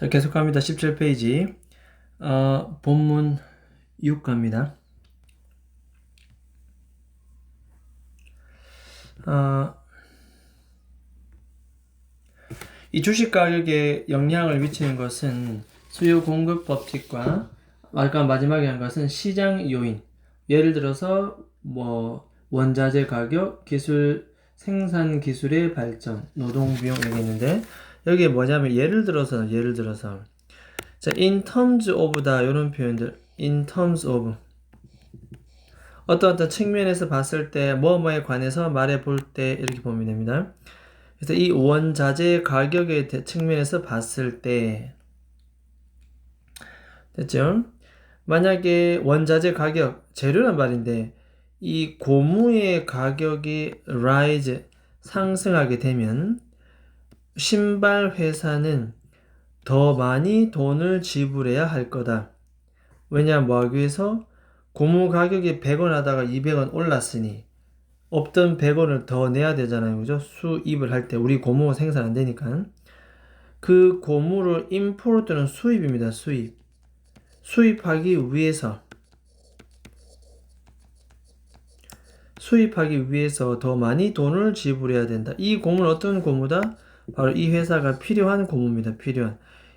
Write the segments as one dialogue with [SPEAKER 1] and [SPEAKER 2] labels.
[SPEAKER 1] 자, 계속합니다. 17페이지. 본문 6 갑니다. 이 주식 가격에 영향을 미치는 것은 수요 공급 법칙과 아까 마지막에 한 것은 시장 요인. 예를 들어서 원자재 가격, 기술 생산 기술의 발전, 노동 비용 얘기했는데 여기에 뭐냐면 예를 들어서 자, in terms of다 이런 표현들 in terms of 어떤 측면에서 봤을 때 뭐뭐에 관해서 말해 볼 때 이렇게 보면 됩니다. 그래서 이 원자재 가격의 측면에서 봤을 때 됐죠? 만약에 원자재 가격 재료란 말인데 이 고무의 가격이 rise 상승하게 되면 신발 회사는 더 많이 돈을 지불해야 할 거다. 왜냐 뭐 하기 위해서 고무 가격이 100원 하다가 200원 올랐으니 없던 100원을 더 내야 되잖아요. 그죠? 수입을 할 때 우리 고무가 생산 안 되니까 그 고무를 임포트는 수입입니다. 수입하기 위해서 더 많이 돈을 지불해야 된다. 이 고무는 어떤 고무다? 바로 이 회사가 필요한 고무입니다. 필요한.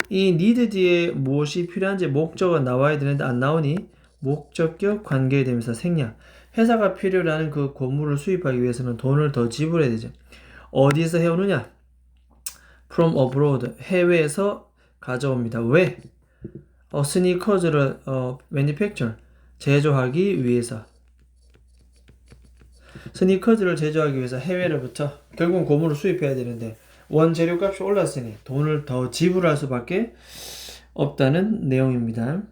[SPEAKER 1] 이 need 뒤에 무엇이 필요한지 목적은 나와야 되는데 안 나오니 목적격 관계에 대면서 생략. 회사가 필요로 하는 그 고무를 수입하기 위해서는 돈을 더 지불해야 되죠. 어디서 해오느냐? From abroad. 해외에서 가져옵니다. 왜? 스니커즈를 manufacture. 제조하기 위해서. 스니커즈를 제조하기 위해서 해외로부터 결국은 고무를 수입해야 되는데 원재료 값이 올랐으니 돈을 더 지불할 수밖에 없다는 내용입니다.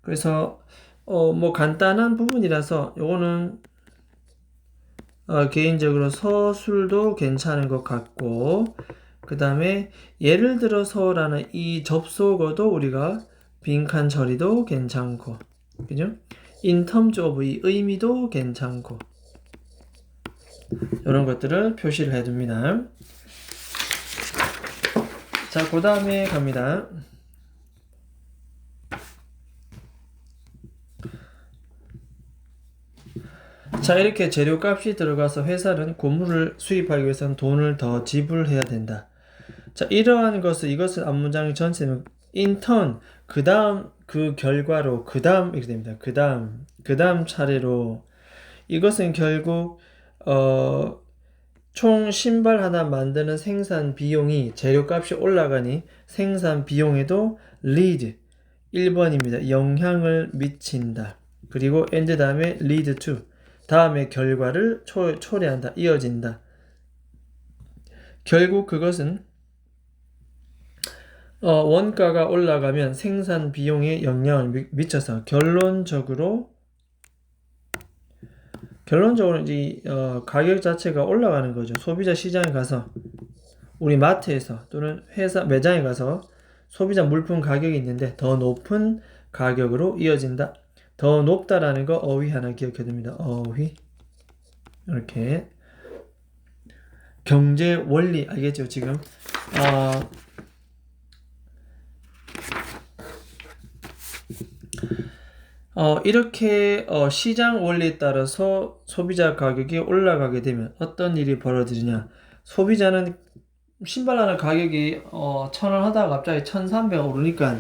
[SPEAKER 1] 그래서 간단한 부분이라서 요거는 개인적으로 서술도 괜찮은 것 같고 그 다음에 예를 들어서라는 이 접속어도 우리가 빈칸 처리도 괜찮고 그죠? in terms of 이 의미도 괜찮고 이런 것들을 표시를 해둡니다. 자, 그 다음에 갑니다. 자, 이렇게 재료값이 들어가서 회사는 고무를 수입하기 위해서는 돈을 더 지불해야 된다. 자, 이것은 앞문장 전체는 in turn, 그 다음 그 결과로 이렇게 됩니다. 그 다음 차례로 이것은 결국 총 신발 하나 만드는 생산 비용이 재료값이 올라가니 생산 비용에도 lead 1번입니다. 영향을 미친다. 그리고 and 다음에 lead to 다음에 결과를 초래한다. 이어진다. 결국 그것은 원가가 올라가면 생산 비용에 영향을 미쳐서 결론적으로 이제 가격 자체가 올라가는 거죠. 소비자 시장에 가서 우리 마트에서 또는 회사 매장에 가서 소비자 물품 가격이 있는데 더 높은 가격으로 이어진다. 더 높다라는 거 어휘 하나 기억해 둡니다. 어휘 이렇게 경제 원리 알겠죠? 지금 이렇게 시장 원리에 따라서 소비자 가격이 올라가게 되면 어떤 일이 벌어지느냐? 소비자는 신발 하나 가격이 1,000원 하다가 갑자기 1,300원 오르니까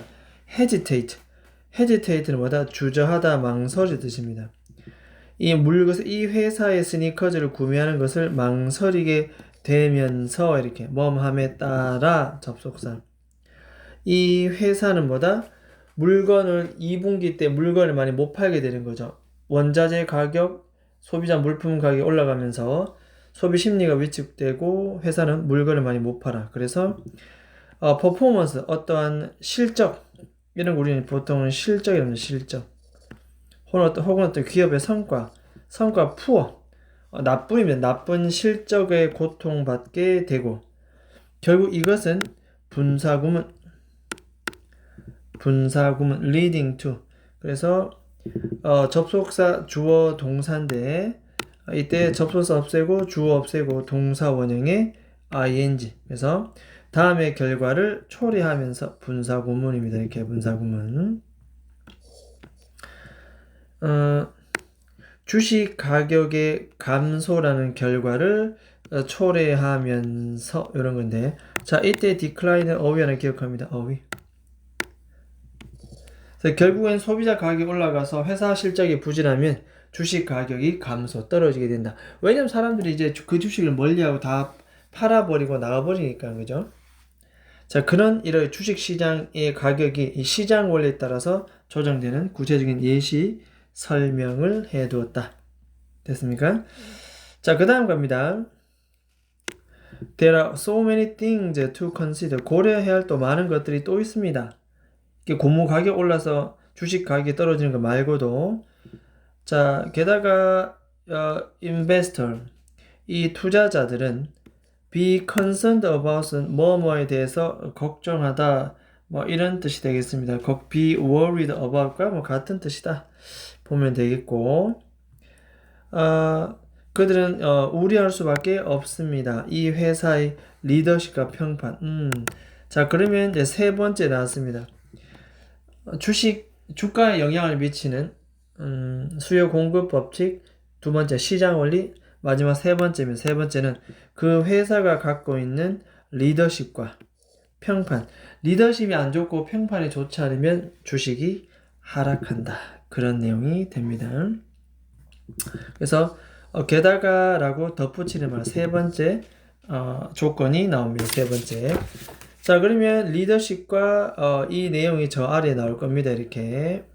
[SPEAKER 1] hesitate는 뭐다? 주저하다, 망설이 뜻입니다. 이 회사의 스니커즈를 구매하는 것을 망설이게 되면서 이렇게 뭐함에 따라 접속사. 이 회사는 뭐다? 물건을 2분기 때 물건을 많이 못 팔게 되는 거죠. 원자재 가격, 소비자 물품 가격이 올라가면서 소비 심리가 위축되고 회사는 물건을 많이 못 팔아. 그래서 퍼포먼스, 어떠한 실적 이런 거 우리는 보통은 실적이랍니다. 실적. 혹은 어떤 기업의 성과 푸어 나쁨입니다. 나쁜 실적에 고통받게 되고 결국 이것은 분사구문 leading to 그래서 접속사 주어 동사인데 이때 접속사 없애고 주어 없애고 동사 원형의 ing 그래서 다음의 결과를 초래하면서 분사구문입니다. 이렇게 분사구문. 주식 가격의 감소라는 결과를 초래하면서 이런 건데, 자, 이때 decline은 어휘 하나 기억합니다. 어휘. 결국엔 소비자 가격이 올라가서 회사 실적이 부진하면 주식 가격이 감소, 떨어지게 된다. 왜냐면 사람들이 이제 그 주식을 멀리하고 다 팔아버리고 나가버리니까, 그죠? 자, 그런 이런 주식 시장의 가격이 이 시장 원리에 따라서 조정되는 구체적인 예시 설명을 해 두었다. 됐습니까? 자, 그 다음 갑니다. There are so many things to consider. 고려해야 할 또 많은 것들이 또 있습니다. 고무 가격 올라서 주식 가격이 떨어지는 거 말고도, 자, 게다가 investor, 이 투자자들은 be concerned about 뭐뭐에 대해서 걱정하다, 뭐 이런 뜻이 되겠습니다. be worried about과 뭐 같은 뜻이다 보면 되겠고, 그들은 우려할 수밖에 없습니다. 이 회사의 리더십과 평판. 자, 그러면 이제 세 번째 나왔습니다. 주가에 영향을 미치는 수요 공급 법칙, 두 번째 시장 원리, 마지막 세 번째는 그 회사가 갖고 있는 리더십과 평판. 리더십이 안 좋고 평판이 좋지 않으면 주식이 하락한다. 그런 내용이 됩니다. 그래서 게다가라고 덧붙이는 말 세 번째 조건이 나옵니다. 세 번째. 자, 그러면 리더십과 이 내용이 저 아래에 나올 겁니다. 이렇게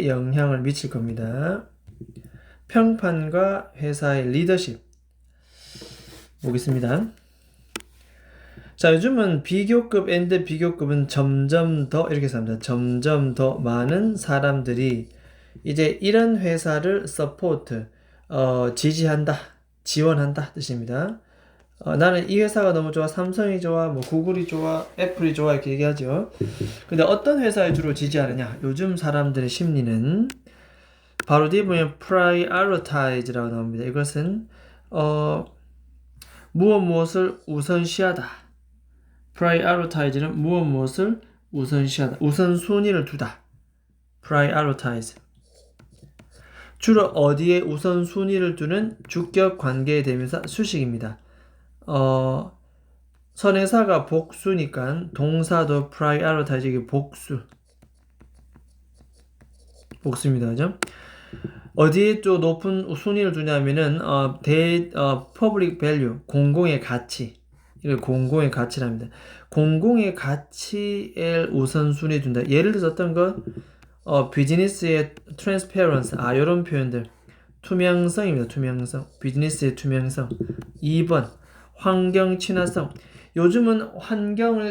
[SPEAKER 1] 영향을 미칠 겁니다. 평판과 회사의 리더십 보겠습니다. 자, 요즘은 비교급 앤드 비교급은 점점 더 이렇게 삽니다. 점점 더 많은 사람들이 이제 이런 회사를 서포트, 지지한다, 지원한다 뜻입니다. 나는 이 회사가 너무 좋아, 삼성이 좋아, 뭐 구글이 좋아, 애플이 좋아 이렇게 얘기하죠. 근데 어떤 회사에 주로 지지하느냐? 요즘 사람들의 심리는 바로 뒤에 보면 prioritize라고 나옵니다. 이것은 무엇을 우선시하다. prioritize는 무엇을 우선시하다. 우선순위를 두다. prioritize. 주로 어디에 우선순위를 두는 주격 관계에 대명사 수식입니다. 선행사가 복수니까 동사도 prioritize 이게 복수입니다. 그죠? 어디에 또 높은 순위를 두냐면은 public value, 공공의 가치. 이걸 공공의 가치랍니다. 공공의 가치에 우선순위 둔다. 예를 들어서 어떤 것? 비즈니스의 transparency, 이런 표현들. 투명성입니다. 투명성. 비즈니스의 투명성. 2번, 환경 친화성. 요즘은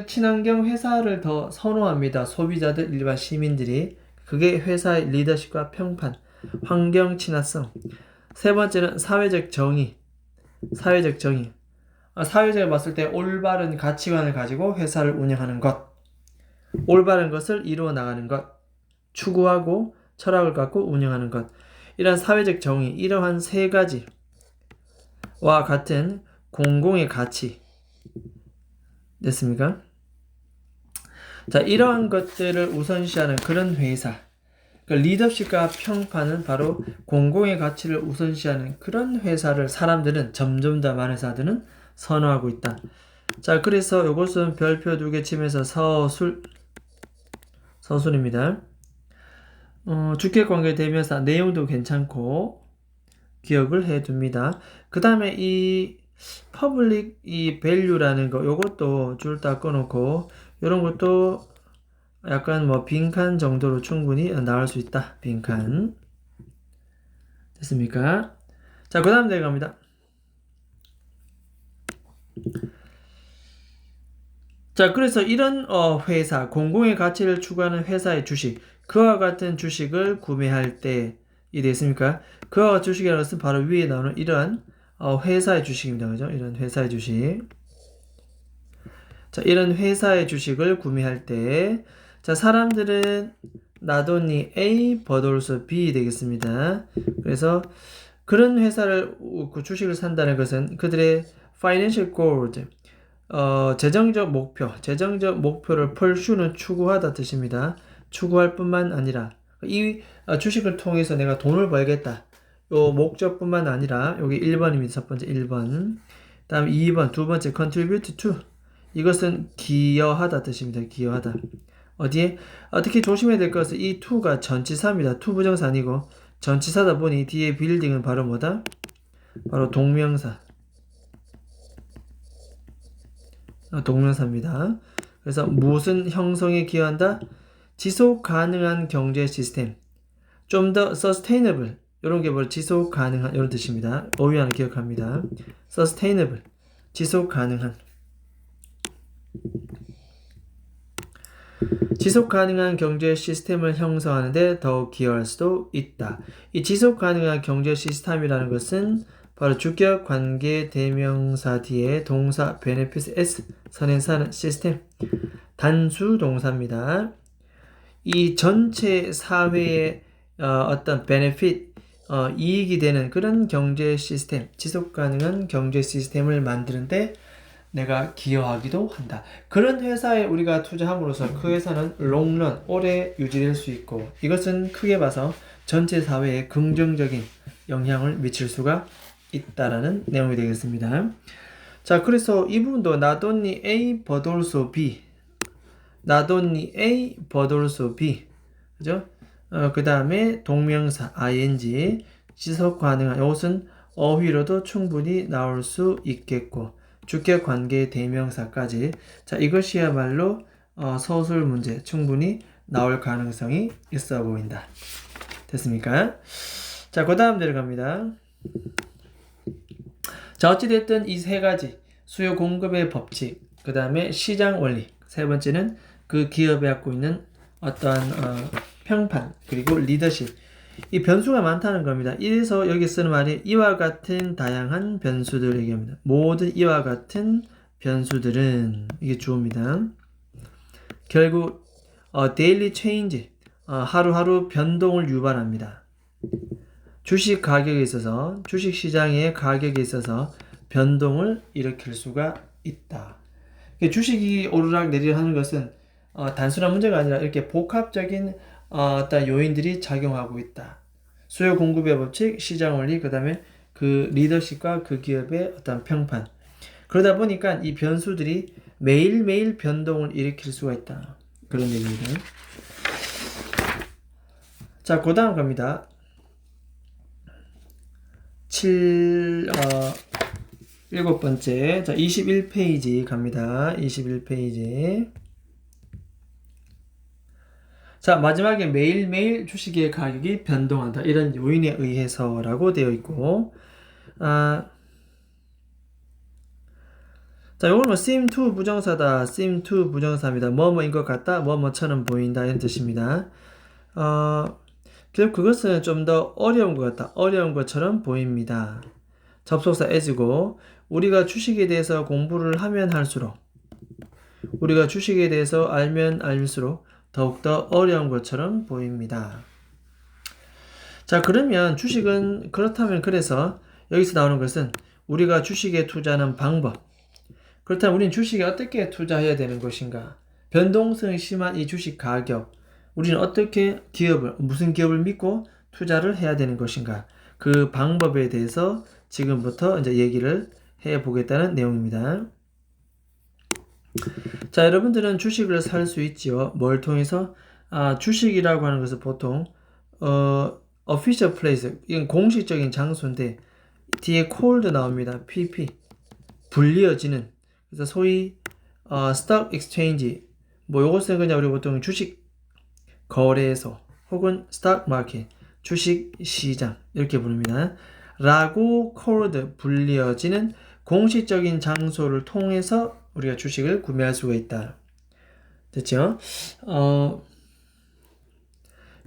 [SPEAKER 1] 친환경 회사를 더 선호합니다. 소비자들, 일반 시민들이. 그게 회사의 리더십과 평판. 환경 친화성. 세 번째는 사회적 정의. 사회적으로 봤을 때 올바른 가치관을 가지고 회사를 운영하는 것. 올바른 것을 이루어 나가는 것. 추구하고 철학을 갖고 운영하는 것. 이런 사회적 정의, 이러한 세 가지와 같은 공공의 가치. 됐습니까? 자, 이러한 것들을 우선시하는 그런 회사. 그 리더십과 평판은 바로 공공의 가치를 우선시하는 그런 회사를 사람들은, 점점 더 많은 회사들은 선호하고 있다. 자, 그래서 이것은 별표 2개 치면서 서술입니다. 주격관계 대명사 내용도 괜찮고 기억을 해둡니다. 그 다음에 이 퍼블릭 이 value라는 거, 요것도 줄 다 꺼놓고 이런 것도 약간 뭐 빈칸 정도로 충분히 나올 수 있다. 빈칸. 됐습니까? 자, 그 다음 내려갑니다. 자, 그래서 이런 회사, 공공의 가치를 추구하는 회사의 주식, 그와 같은 주식을 구매할 때 이 됐습니까? 그와 같은 주식이라는 것은 바로 위에 나오는 이러한 회사의 주식입니다. 그죠? 이런 회사의 주식. 자, 이런 회사의 주식을 구매할 때, 자, 사람들은 not only A but also B 되겠습니다. 그래서 그런 회사를 주식을 산다는 것은 그들의 financial goals, 재정적 목표를 pursue는 추구하다 뜻입니다. 추구할 뿐만 아니라 이 주식을 통해서 내가 돈을 벌겠다. 요 목적뿐만 아니라 여기 1번입니다. 첫 번째 1번. 다음 2번 두 번째 contribute to 이것은 기여하다 뜻입니다. 기여하다. 어디에? 특히 조심해야 될 것은 이 to가 전치사입니다. to 부정사 아니고 전치사다 보니 뒤에 building은 바로 뭐다? 바로 동명사. 동명사입니다. 그래서 무슨 형성에 기여한다? 지속 가능한 경제 시스템. 좀 더 sustainable. 이런 게 바로 지속 가능한 이런 뜻입니다. 어휘하는 기억합니다. sustainable. 지속 가능한. 지속 가능한 경제 시스템을 형성하는데 더욱 기여할 수도 있다. 이 지속 가능한 경제 시스템이라는 것은 바로 주격 관계 대명사 뒤에 동사 benefits s 선행사는 시스템 단수 동사입니다. 이 전체 사회의 어떤 benefit 이익이 되는 그런 경제 시스템, 지속 가능한 경제 시스템을 만드는데 내가 기여하기도 한다. 그런 회사에 우리가 투자함으로써 그 회사는 롱런, 오래 유지될 수 있고 이것은 크게 봐서 전체 사회에 긍정적인 영향을 미칠 수가 있다라는 내용이 되겠습니다. 자, 그래서 이 부분도 not only A but also B. not only A but also B. 그죠? 그 다음에 동명사 ing 지속 가능한 이것은 어휘로도 충분히 나올 수 있겠고 주격 관계 대명사까지 자 이것이야말로 서술 문제 충분히 나올 가능성이 있어 보인다. 됐습니까? 자, 그 다음 내려갑니다. 자, 어찌됐든 이 세 가지 수요 공급의 법칙, 그 다음에 시장 원리, 세 번째는 그 기업이 갖고 있는 어떠한 평판, 그리고 리더십. 이 변수가 많다는 겁니다. 이래서 여기 쓰는 말이 이와 같은 다양한 변수들 얘기합니다. 모든 이와 같은 변수들은 이게 주어입니다. 결국 daily change, 하루하루 변동을 유발합니다. 주식 가격에 있어서 주식 시장의 가격에 있어서 변동을 일으킬 수가 있다. 주식이 오르락 내리락 하는 것은 단순한 문제가 아니라 이렇게 복합적인 어떤 요인들이 작용하고 있다. 수요 공급의 법칙, 시장 원리, 그 다음에 그 리더십과 그 기업의 어떤 평판. 그러다 보니까 이 변수들이 매일매일 변동을 일으킬 수가 있다. 그런 얘기입니다. 자, 그 다음 갑니다. 7번째. 자, 21페이지 갑니다. 21페이지. 자, 마지막에 매일매일 주식의 가격이 변동한다. 이런 요인에 의해서라고 되어 있고, 자, 요거는 뭐 seem to 부정사다. seem to 부정사입니다. 뭐뭐인 것 같다. 뭐뭐처럼 보인다. 이런 뜻입니다. 결국 그것은 좀 더 어려운 것 같다. 어려운 것처럼 보입니다. 접속사 as고, 우리가 주식에 대해서 공부를 하면 할수록, 우리가 주식에 대해서 알면 알수록 더욱더 어려운 것처럼 보입니다. 자, 그러면 주식은 그렇다면 그래서 여기서 나오는 것은 우리가 주식에 투자하는 방법. 그렇다면 우리는 주식에 어떻게 투자해야 되는 것인가? 변동성이 심한 이 주식 가격. 우리는 어떻게 무슨 기업을 믿고 투자를 해야 되는 것인가? 그 방법에 대해서 지금부터 이제 얘기를 해 보겠다는 내용입니다. 자, 여러분들은 주식을 살 수 있지요. 뭘 통해서? 주식이라고 하는 것은 보통 official place, 이건 공식적인 장소인데 뒤에 cold 나옵니다. PP, 불리어지는. 그래서 소위 stock exchange, 뭐 요것은 그냥 우리 보통 주식 거래소 혹은 stock market, 주식 시장 이렇게 부릅니다. 라고 called, 불리어지는 공식적인 장소를 통해서 우리가 주식을 구매할 수가 있다. 됐죠?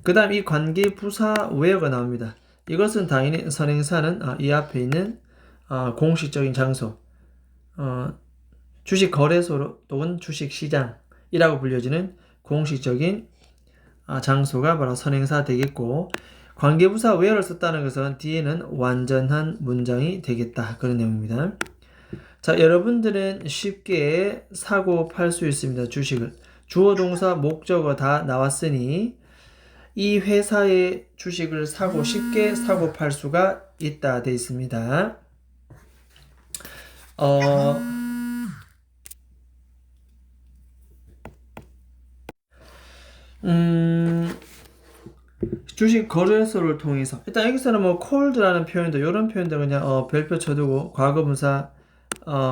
[SPEAKER 1] 그 다음 이 관계 부사 where가 나옵니다. 이것은 당연히 선행사는 이 앞에 있는 공식적인 장소, 주식 거래소 또는 주식 시장이라고 불려지는 공식적인 장소가 바로 선행사 되겠고, 관계부사 where를 썼다는 것은 뒤에는 완전한 문장이 되겠다. 그런 내용입니다. 자, 여러분들은 쉽게 사고 팔 수 있습니다. 주식을. 주어, 동사, 목적어 다 나왔으니 이 회사의 주식을 사고 쉽게 사고 팔 수가 있다 돼 있습니다. 주식 거래소를 통해서 일단 여기서는 뭐 콜드라는 표현도 이런 표현도 그냥 별표 쳐두고 과거분사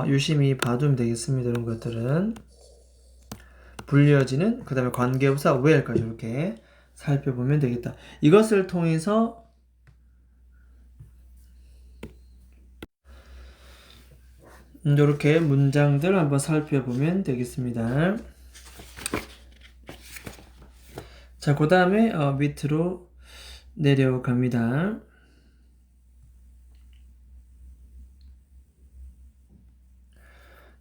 [SPEAKER 1] 유심히 봐두면 되겠습니다. 이런 것들은 불려지는 그 다음에 관계부사 where까지 이렇게 살펴보면 되겠다. 이것을 통해서 이렇게 문장들 한번 살펴보면 되겠습니다. 자, 그 다음에 밑으로 내려갑니다.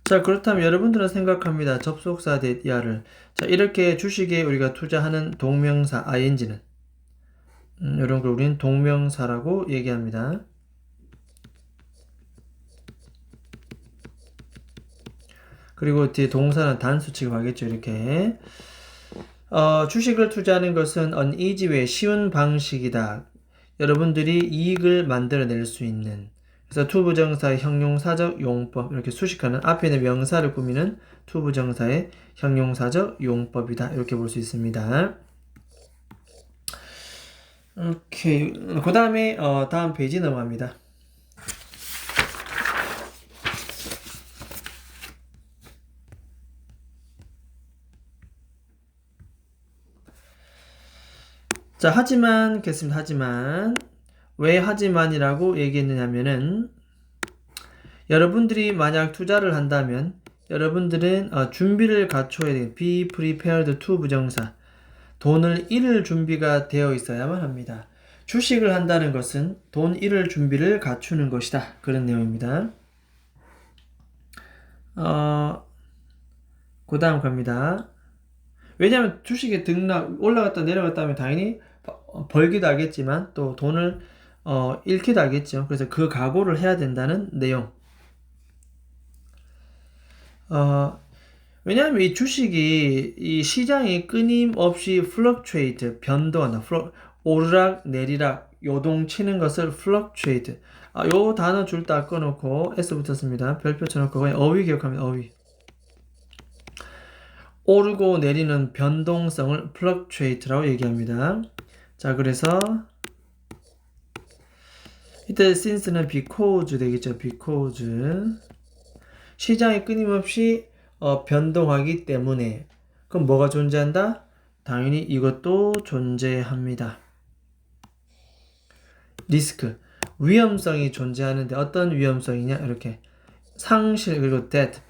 [SPEAKER 1] 자, 그렇다면 여러분들은 생각합니다. 접속사 대야를. 자, 이렇게 주식에 우리가 투자하는 동명사 ing는 이런 걸 우리는 동명사라고 얘기합니다. 그리고 뒤에 동사는 단수 취급하겠죠. 이렇게 주식을 투자하는 것은 uneasy way, 쉬운 방식이다. 여러분들이 이익을 만들어낼 수 있는. 그래서 투부정사의 형용사적 용법, 이렇게 수식하는 앞에 있는 명사를 꾸미는 투부정사의 형용사적 용법이다. 이렇게 볼 수 있습니다. 오케이. 그 다음에 다음 페이지 넘어갑니다. 자, 하지만 겠습니다. 하지만 왜 하지만이라고 얘기했느냐면은 여러분들이 만약 투자를 한다면 여러분들은 준비를 갖춰야 돼요. be prepared to 부정사. 돈을 잃을 준비가 되어 있어야만 합니다. 주식을 한다는 것은 돈 잃을 준비를 갖추는 것이다. 그런 내용입니다. 그 다음 갑니다. 왜냐하면 주식의 등락 올라갔다 내려갔다 하면 당연히 벌기도 하겠지만 또 돈을 잃기도 하겠죠. 그래서 그 각오를 해야 된다는 내용. 왜냐하면 이 주식이 이 시장이 끊임없이 fluctuate 변동한다. 오르락 내리락 요동치는 것을 fluctuate. 요 단어 줄 다 꺼놓고 s 붙었습니다. 별표 쳐놓고 그냥 어휘 기억합니다. 어휘. 오르고 내리는 변동성을 fluctuate라고 얘기합니다. 자, 그래서 이때 since는 because 되겠죠. because 시장이 끊임없이 변동하기 때문에 그럼 뭐가 존재한다? 당연히 이것도 존재합니다. 리스크 위험성이 존재하는데 어떤 위험성이냐? 이렇게 상실 그리고 debt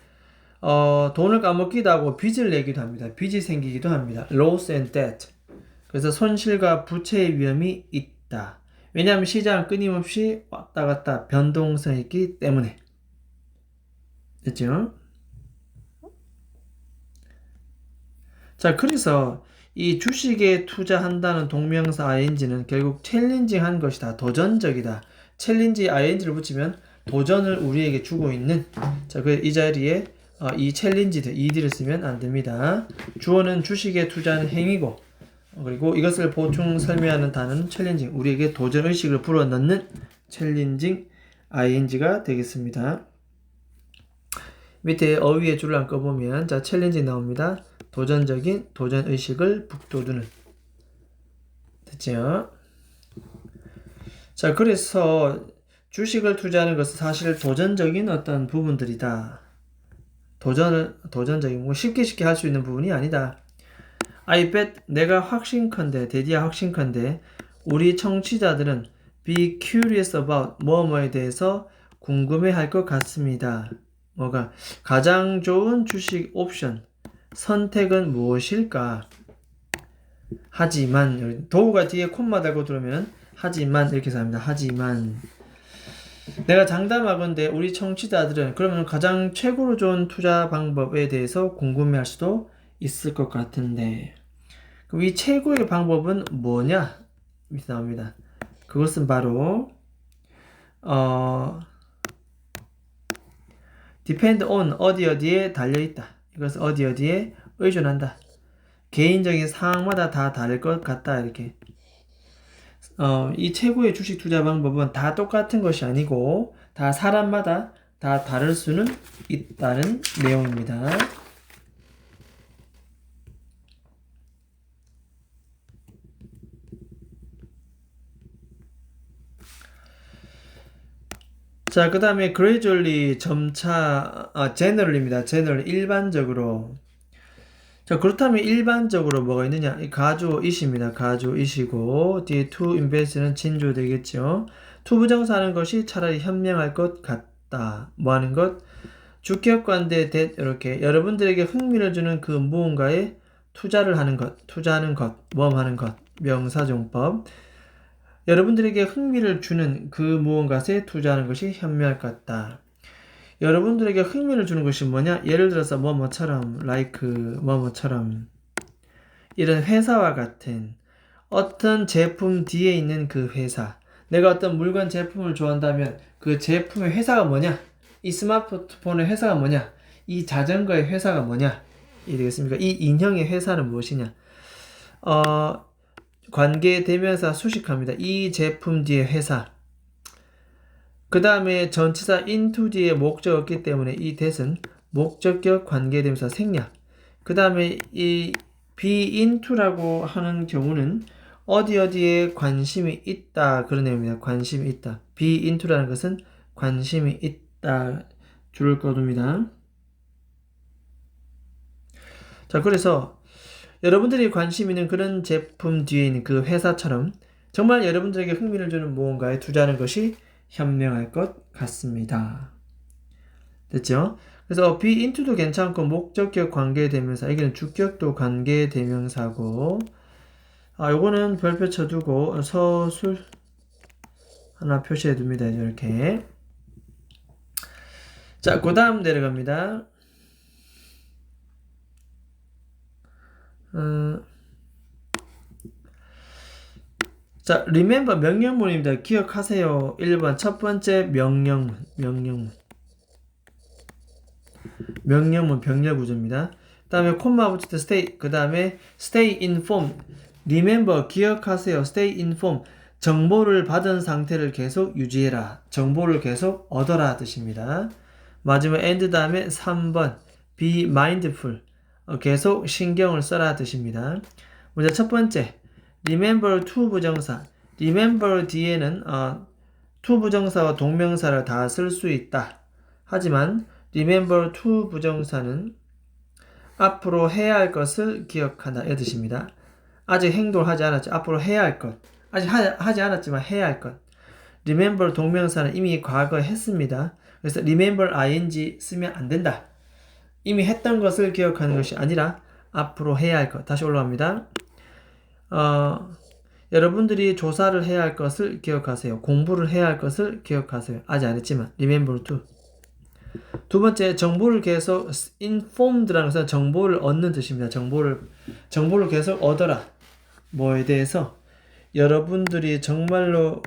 [SPEAKER 1] 돈을 까먹기도 하고 빚을 내기도 합니다. 빚이 생기기도 합니다. loss and debt. 그래서 손실과 부채의 위험이 있다. 왜냐하면 시장은 끊임없이 왔다 갔다 변동성이 있기 때문에. 됐죠? 자, 그래서 이 주식에 투자한다는 동명사 ing는 결국 챌린징한 것이다. 도전적이다. 챌린지 ing를 붙이면 도전을 우리에게 주고 있는 자, 이 자리에 이 챌린지드 ed를 쓰면 안 됩니다. 주어는 주식에 투자하는 행위고 그리고 이것을 보충 설명하는 단어는 챌린징. 우리에게 도전 의식을 불어넣는 챌린징 ing가 되겠습니다. 밑에 어휘의 줄을 한꺼 보면 자, 챌린징 나옵니다. 도전적인 도전 의식을 북돋우는. 됐죠? 자, 그래서 주식을 투자하는 것은 사실 도전적인 어떤 부분들이다. 도전적인 거 쉽게 할 수 있는 부분이 아니다. I bet 내가 확신컨대 데디야 확신컨대 우리 청취자들은 be curious about 뭐뭐에 대해서 궁금해할 것 같습니다. 뭐가 가장 좋은 주식 옵션 선택은 무엇일까? 하지만 도구가 뒤에 콤마 달고 들어오면 하지만 이렇게 해서 합니다. 하지만 내가 장담하건대 우리 청취자들은 그러면 가장 최고로 좋은 투자 방법에 대해서 궁금해할 수도 있을 것 같은데 그럼 이 최고의 방법은 뭐냐? 밑에 나옵니다. 그것은 바로 depend on 어디 어디에 달려있다. 이것은 어디 어디에 의존한다. 개인적인 상황마다 다 다를 것 같다. 이렇게. 이 최고의 주식 투자 방법은 다 똑같은 것이 아니고 다 사람마다 다 다를 수는 있다는 내용입니다. 자, 그 다음에 gradually 점차 general입니다. general 일반적으로. 자, 그렇다면 일반적으로 뭐가 있느냐? 이 가주 it입니다. 가주 it이고 뒤에 to invest는 진주 되겠죠. to 부정사하는 것이 차라리 현명할 것 같다. 뭐 하는 것? 주격관대 that 이렇게 여러분들에게 흥미를 주는 그 무언가에 투자를 하는 것, 투자하는 것, 모험하는 것, 명사종법. 여러분들에게 흥미를 주는 그 무언가에 투자하는 것이 현명할 것 같다. 여러분들에게 흥미를 주는 것이 뭐냐? 예를 들어서 뭐뭐처럼, like 뭐뭐처럼 이런 회사와 같은 어떤 제품 뒤에 있는 그 회사. 내가 어떤 물건 제품을 좋아한다면 그 제품의 회사가 뭐냐? 이 스마트폰의 회사가 뭐냐? 이 자전거의 회사가 뭐냐? 이 되겠습니까? 이 인형의 회사는 무엇이냐? 관계대명사 수식합니다. 이 제품 뒤에 회사. 그 다음에 전치사 into 뒤에 목적 없기 때문에 이 that은 목적격 관계대명사 생략. 그 다음에 이 be into라고 하는 경우는 어디 어디에 관심이 있다 그런 내용입니다. 관심이 있다. be into라는 것은 관심이 있다 줄을 거둡니다. 자, 그래서 여러분들이 관심 있는 그런 제품 뒤에 있는 그 회사처럼 정말 여러분들에게 흥미를 주는 무언가에 투자하는 것이 현명할 것 같습니다. 됐죠? 그래서 be into도 괜찮고 목적격 관계대명사 여기는 주격도 관계대명사고 요거는 별표 쳐두고 서술 하나 표시해 둡니다. 이렇게. 자, 그 다음 내려갑니다. 자, remember 명령문입니다. 기억하세요. 1번 첫 번째 명령문 병렬 구조입니다. 그 다음에 콤마 붙일 때 stay, 그 다음에 stay informed. remember 기억하세요. stay informed. 정보를 받은 상태를 계속 유지해라. 정보를 계속 얻어라 뜻입니다. 마지막 and 다음에 3번 be mindful. 계속 신경을 써라 뜻입니다. 먼저 첫 번째 remember to 부정사. remember 뒤에는 to 부정사와 동명사를 다 쓸 수 있다. 하지만 remember to 부정사는 앞으로 해야 할 것을 기억한다 이 뜻입니다. 아직 행동을 하지 않았죠. 앞으로 해야 할 것. 아직 하지 않았지만 해야 할 것. remember 동명사는 이미 과거에 했습니다. 그래서 remember ing 쓰면 안 된다. 이미 했던 것을 기억하는 것이 아니라 앞으로 해야 할 것. 다시 올라갑니다. 여러분들이 조사를 해야 할 것을 기억하세요. 공부를 해야 할 것을 기억하세요. 아직 안 했지만 remember to. 두 번째, 정보를 계속 informed라는 것은 정보를 얻는 뜻입니다. 정보를 계속 얻어라. 뭐에 대해서? 여러분들이 정말로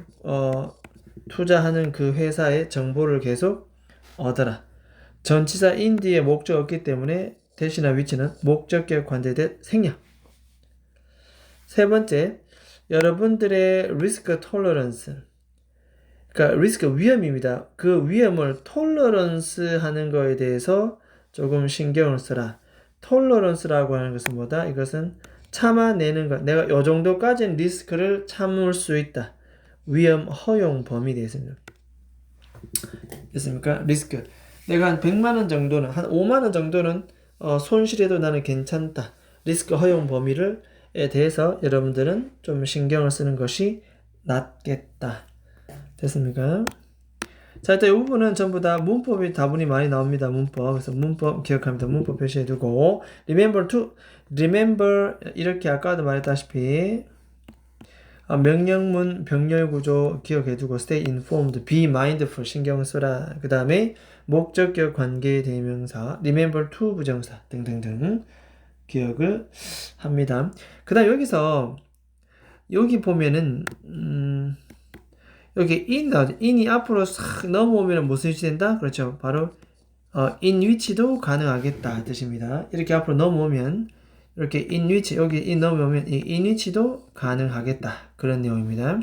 [SPEAKER 1] 투자하는 그 회사의 정보를 계속 얻어라. 전치사 in 뒤에 목적 없기 때문에 대신한 위치는 목적격 관대된 생략. 세 번째, 여러분들의 risk tolerance. 그러니까 리스크 위험입니다. 그 위험을 톨러런스 하는 거에 대해서 조금 신경을 써라. 톨러런스라고 하는 것은 뭐다? 이것은 참아내는 것. 내가 이 정도까지는 리스크를 참을 수 있다. 위험 허용 범위 되겠습니다. 됐습니까? 리스크. 내가 한 100만 원 정도는, 한 5만 원 정도는 손실해도 나는 괜찮다. 리스크 허용 범위를 대해서 여러분들은 좀 신경을 쓰는 것이 낫겠다. 됐습니까? 자, 일단 이 부분은 전부 다 문법이 다분히 많이 나옵니다. 문법. 그래서 문법 기억합니다. 문법 표시해두고 remember 이렇게 아까도 말했다시피 명령문 병렬 구조 기억해두고 stay informed, be mindful 신경 쓰라. 그 다음에 목적격 관계 대명사 remember to 부정사 등등등 기억을 합니다. 그 다음 여기 보면은 여기 in이 앞으로 싹 넘어오면 무슨 일이 된다? 그렇죠. 바로 in which도 가능하겠다 뜻입니다. 이렇게 앞으로 넘어오면 이렇게 in which 여기 in 넘어오면 이 in which도 가능하겠다 그런 내용입니다.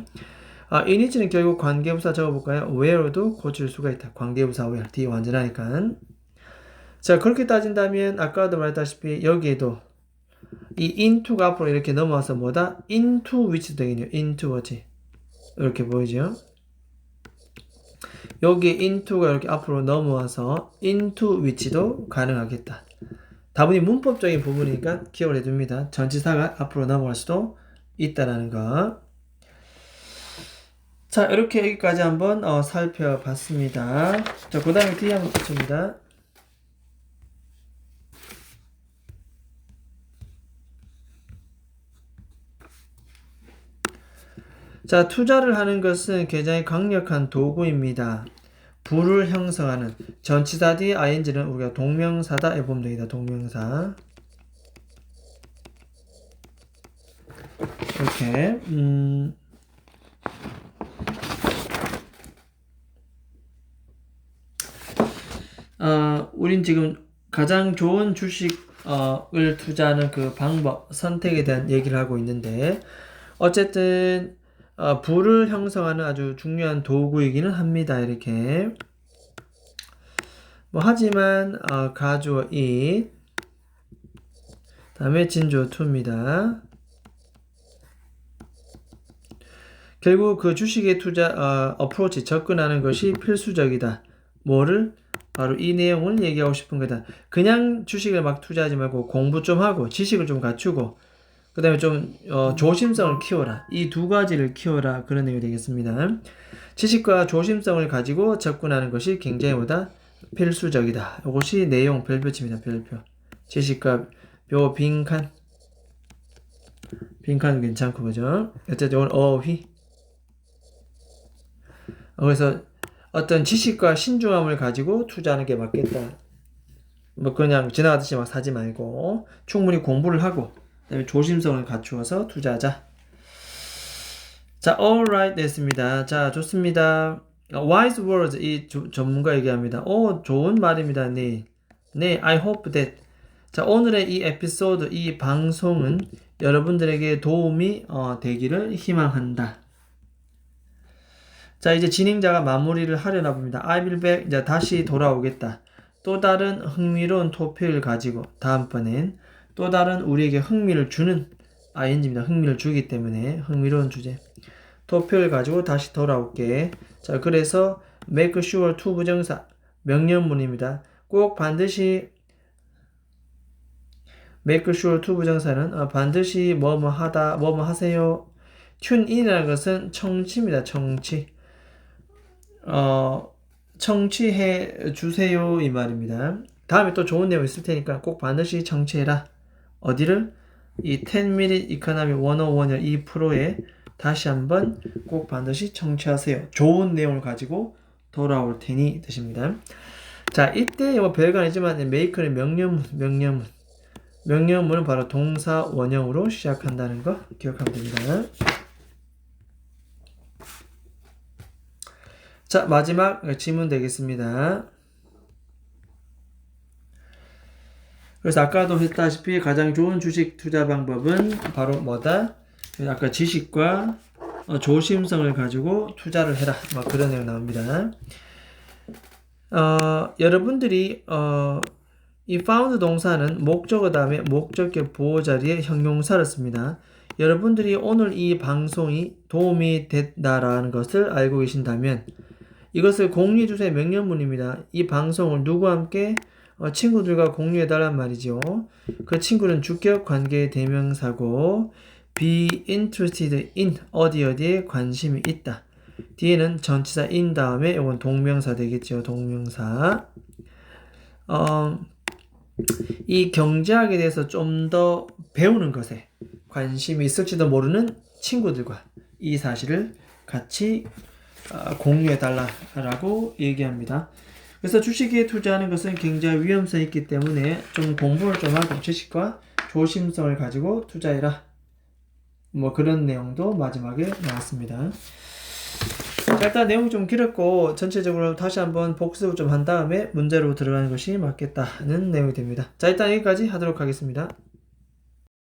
[SPEAKER 1] in which는 결국 관계부사 적어볼까요? where도 고칠 수가 있다. 관계부사 where 뒤에 완전하니까. 자 그렇게 따진다면 아까도 말했다시피 여기에도 이 into가 앞으로 이렇게 넘어와서 뭐다? into which 되겠네요. into what 이렇게 보이죠? 여기 into가 이렇게 앞으로 넘어와서 into which도 가능하겠다. 다분히 문법적인 부분이니까 기억을 해둡니다. 전치사가 앞으로 넘어갈 수도 있다라는 거. 자, 이렇게 여기까지 한번 살펴봤습니다. 자, 그 다음에 뒤에 한번 붙입니다. 자, 투자를 하는 것은 굉장히 강력한 도구입니다. 부를 형성하는 전치사 뒤에 ing는 우리가 동명사다 해보면 되겠다. 동명사. 이렇게 우린 지금 가장 좋은 주식을 투자하는 그 방법, 선택에 대한 얘기를 하고 있는데 어쨌든 부를 형성하는 아주 중요한 도구이기는 합니다. 이렇게 하지만 가주어 it 다음에 진주어 to입니다. 결국 그 주식의 투자 어프로치 접근하는 것이 필수적이다. 뭐를? 바로 이 내용을 얘기하고 싶은 거다. 그냥 주식을 막 투자하지 말고 공부 좀 하고 지식을 좀 갖추고 그 다음에 좀 조심성을 키워라. 이 두 가지를 키워라. 그런 내용이 되겠습니다. 지식과 조심성을 가지고 접근하는 것이 굉장히 뭐다? 필수적이다. 이것이 내용 별표치입니다. 별표. 지식과 요 빈칸. 빈칸은 괜찮고 그죠? 어쨌든 오늘 어휘. 그래서 어떤 지식과 신중함을 가지고 투자하는 게 맞겠다. 뭐 그냥 지나가듯이 막 사지 말고 충분히 공부를 하고 그다음에 조심성을 갖추어서 투자하자. 자, alright 됐습니다. 자, 좋습니다. wise words 이 전문가 얘기합니다. 좋은 말입니다. 네, I hope that. 자, 오늘의 이 에피소드, 이 방송은 여러분들에게 도움이 되기를 희망한다. 자, 이제 진행자가 마무리를 하려나 봅니다. I will back. 이제 다시 돌아오겠다. 또 다른 흥미로운 토픽을 가지고 다음번엔 또 다른 우리에게 흥미를 주는 ing입니다. 흥미를 주기 때문에 흥미로운 주제. 토픽을 가지고 다시 돌아올게. 자, 그래서 make sure to 부정사 명령문입니다. 꼭 반드시 make sure to 부정사는 반드시 뭐뭐 하다, 뭐뭐 하세요. tune in이라는 것은 청취입니다. 청취. 청취해 주세요 이 말입니다. 다음에 또 좋은 내용 있을 테니까 꼭 반드시 청취해라. 어디를? 이 10minute economy 101을 이 프로에 다시 한번 꼭 반드시 청취하세요. 좋은 내용을 가지고 돌아올 테니 뜻입니다. 자, 이때 뭐 별거 아니지만 make는 명령문은 바로 동사 원형으로 시작한다는 거 기억하면 됩니다. 자, 마지막 질문 되겠습니다. 그래서 아까도 했다시피 가장 좋은 주식 투자 방법은 바로 뭐다? 아까 지식과 조심성을 가지고 투자를 해라. 막 그런 내용 나옵니다. 여러분들이 이 found 동사는 목적어 다음에 목적격 보호 자리에 형용사를 씁니다. 여러분들이 오늘 이 방송이 도움이 됐다라는 것을 알고 계신다면 이것을 공유해주세요 명령문입니다. 이 방송을 누구와 함께 친구들과 공유해달란 말이죠. 그 친구는 주격 관계의 대명사고 be interested in 어디에 관심이 있다. 뒤에는 전치사 in 다음에 이건 동명사 되겠죠. 동명사. 이 경제학에 대해서 좀 더 배우는 것에 관심이 있을지도 모르는 친구들과 이 사실을 같이 공유해달라고 얘기합니다. 그래서 주식에 투자하는 것은 굉장히 위험성이 있기 때문에 좀 공부를 좀 하고 지식과 조심성을 가지고 투자해라. 뭐 그런 내용도 마지막에 나왔습니다. 자, 일단 내용이 좀 길었고 전체적으로 다시 한번 복습 좀 한 다음에 문제로 들어가는 것이 맞겠다는 내용이 됩니다. 자, 일단 여기까지 하도록 하겠습니다.